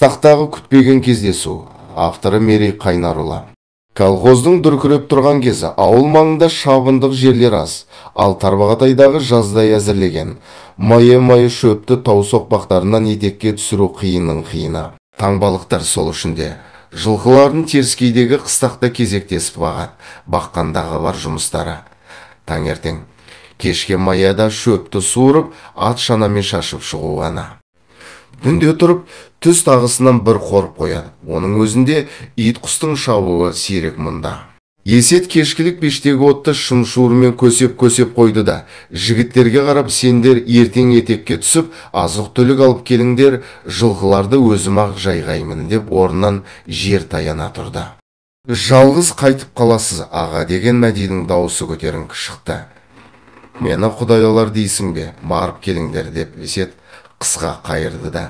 Қыстақтағы күтпеген кездесу. Авторы Мерей Қайнарұлы. Колхоздың дүркіреп тұрған кезі, ауыл маңында шабындық жерлер аз, ал Тарбағатайдағы жаздай әзірлеген майы шөпті тау соқпақтарынан етекке түсіру қиынның қиыны. Таңбалықтар сол үшінде. Жылқылардың теріскейдегі қыстақта кезектесіп баққандағы бар жұмыстары. Таңертең, кешке маяда шөпті суырып, ат шанамен шашып шығу ғана. Түнде тұрып, түс тағысынан бір қорып қояды. Оның өзінде ит құстың шабуы сирек мұнда. Есет кешкілік пештегі отты шымшуырмен көсеп қойды да, жігіттерге қарап, сендер ертең етекке түсіп, азық түлік алып келіңдер, жылқыларды өзім-ақ жайғаймын деп орнынан жер таяна тұрды. Жалғыз қайтып қаласыз, аға, деген Мәдидің дауысы көтеріңкі шықты. Мені құдайлар дейсің бе, барып келіңдер деп Есет қысқа қайырды да,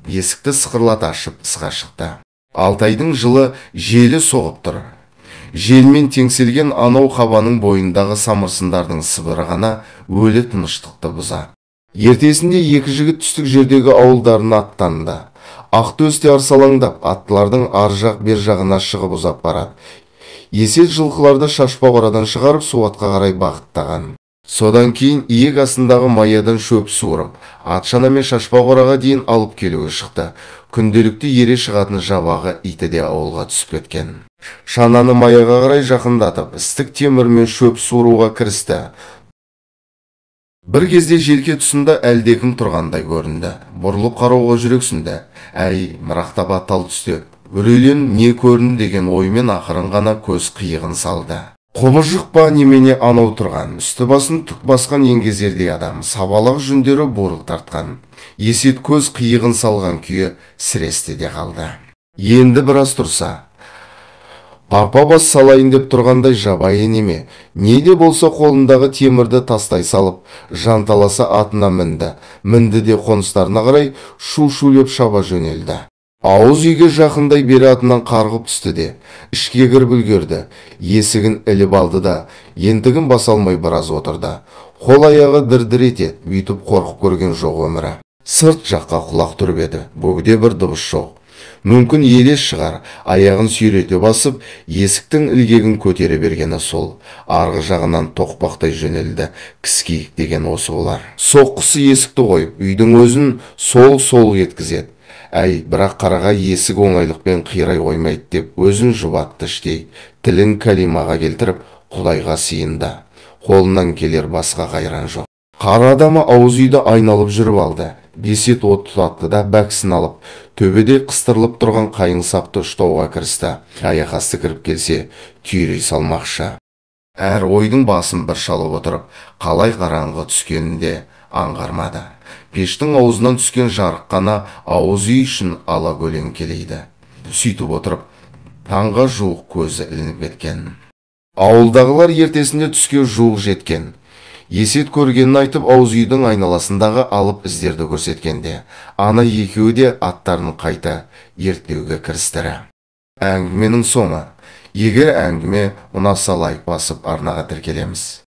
есікті сықырлата ашып тысқа шықты. Алтайдың жылы желі соғып тұр. Желмен теңселген анау қабаның бойындағы самырсындардың сыбыры ғана өлі тыныштықты бұза. Ертесінде екі жігіт түстік жердегі ауылдарына аттанды. Ақтөсте арсалаңдап, аттылардың ар жақ бер жағына шығып ұзап барады. Есет жылқыларды шашпа қорадан шығарып суатқа қарай бағыттаған. Содан кейін иек астындағы маядан шөп суырып, атшанамен шашпа қораға дейін алып келуі шықты. Күнделікті ере шығатын жабағы иті де ауылға түсіп кеткен. Шананы маяға қарай жақындатып, істік темірмен шөп суыруға кірісті. Бір кезде желке тұсында әлдекім тұрғандай көрінді. Бұрылып қарауға жүрексінді. Әй, мырақтап аттал түсте, үрейлен не көрін деген оймен ақырын ғана көз қиығын салды. Қобыжық па немене анау тұрған, үсті басын түк басқан еңгезердей адам, сабалақ жүндері бурыл тартқан. Есет көз қиығын салған күйі сіресті де қалды. Енді біраз тұрса, папа бас салайын деп тұрғандай жабайы неме, не де болса қолындағы темірді тастай салып, жанталаса атына мінді де қоныстарына қарай шу-шулеп шаба жөнелді. Ауыз үйге жақындай бері атынан қарғып түсті де, ішке кіріп үлгерді. Есігін іліп алды да, ентігін баса алмай біраз отырды. Қол аяғы дір-дір етеді, бүйтіп қорқып көрген жоқ өмірі. Сырт жаққа құлақ түріп еді, бөгде бір дыбыс жоқ. Мүмкін елес шығар, аяғын сүйрете басып, есіктің ілгегін көтере бергені сол. Арғы жағынан тоқпақтай жөнелді, кіскиік деген осы болар. Соққысы есікті қойып, үйдің өзін сол еткізеді. Әй, бірақ қараға есік оңайлықпен қирай қоймайды деп өзін жұбатты іштей. Тілін кәлимаға келтіріп, Құдайға сиынды. Қолынан келер басқа қайран жоқ. Қара адамы ауыз үйді айналып жүріп алды. Есет от тұтатты да бәксін алып, төбеде қыстырылып тұрған қайың сапты ұштауға кірісті. Аяқасты кіріп келсе, түйрей салмақшы. Әр ойдың басын бір шалып отырып, қалай қараңғы түскенінде аңғармады. Пештің аузынан түскен жарық қана ауыз үй үшін ала көлең келейді. Сөйтіп отырып, таңға жуық көзі ілініп кеткен. Ауылдағылар ертесінде түске жуық жеткен. Есет көргенін айтып, ауыз үйдің айналасындағы алып іздерді көрсеткенде, ана екеуі де аттарын қайта ерттеуге кірістірі. Әңгіменің соңы. Егер әңгіме ұнаса лайк басып арнаға тіркелеміз.